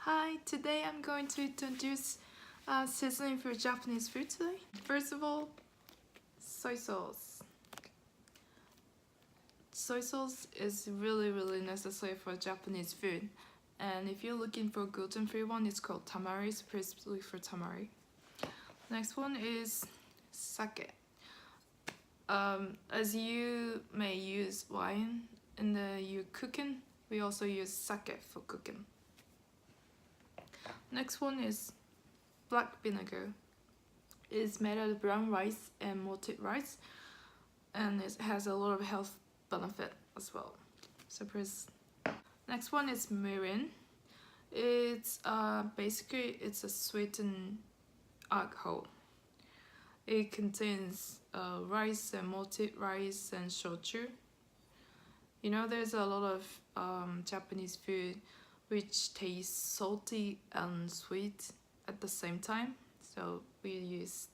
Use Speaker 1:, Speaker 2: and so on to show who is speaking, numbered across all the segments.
Speaker 1: Hi, today I'm going to introduce seasoning for Japanese food today. First of all, soy sauce. Soy sauce is really necessary for Japanese food. And if you're looking for gluten-free one, it's called Tamari, it's specifically for Tamari. Next one is sake. As you may use wine in your cooking, we also use sake for cooking. Next one is black vinegar. It's made out of brown rice and malted rice, and it has a lot of health benefit as well. So next one is Mirin. It's basically it's a sweetened alcohol. It contains rice and malted rice and shochu. You know, there's a lot of Japanese food which tastes salty and sweet at the same time. So we use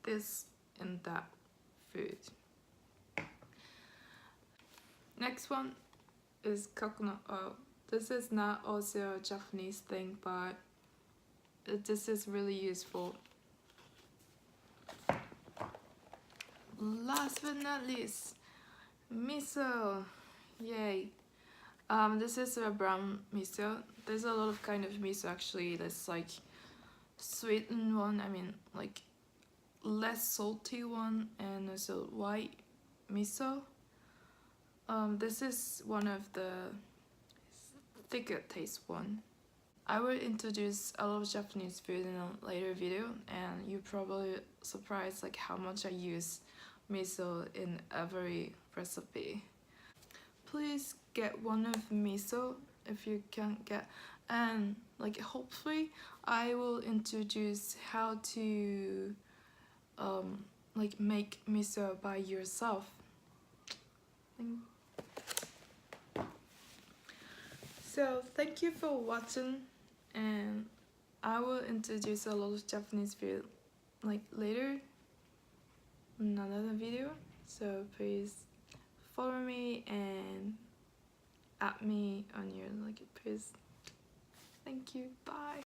Speaker 1: this in that food. Next one is coconut oil. This is not also a Japanese thing, but this is really useful. Last but not least, miso. Yay. This is a brown miso. There's a lot of kind of miso actually. There's like sweetened one, I mean like less salty one, and also white miso. This is one of the thicker taste one. I will introduce a lot of Japanese food in a later video, and you're probably surprised like how much I use miso in every recipe. Please get one of miso if you can't get, and like hopefully I will introduce how to like make miso by yourself. So thank you for watching, and I will introduce a lot of Japanese food like later in another video. So please follow me and at me on your please. Thank you. Bye.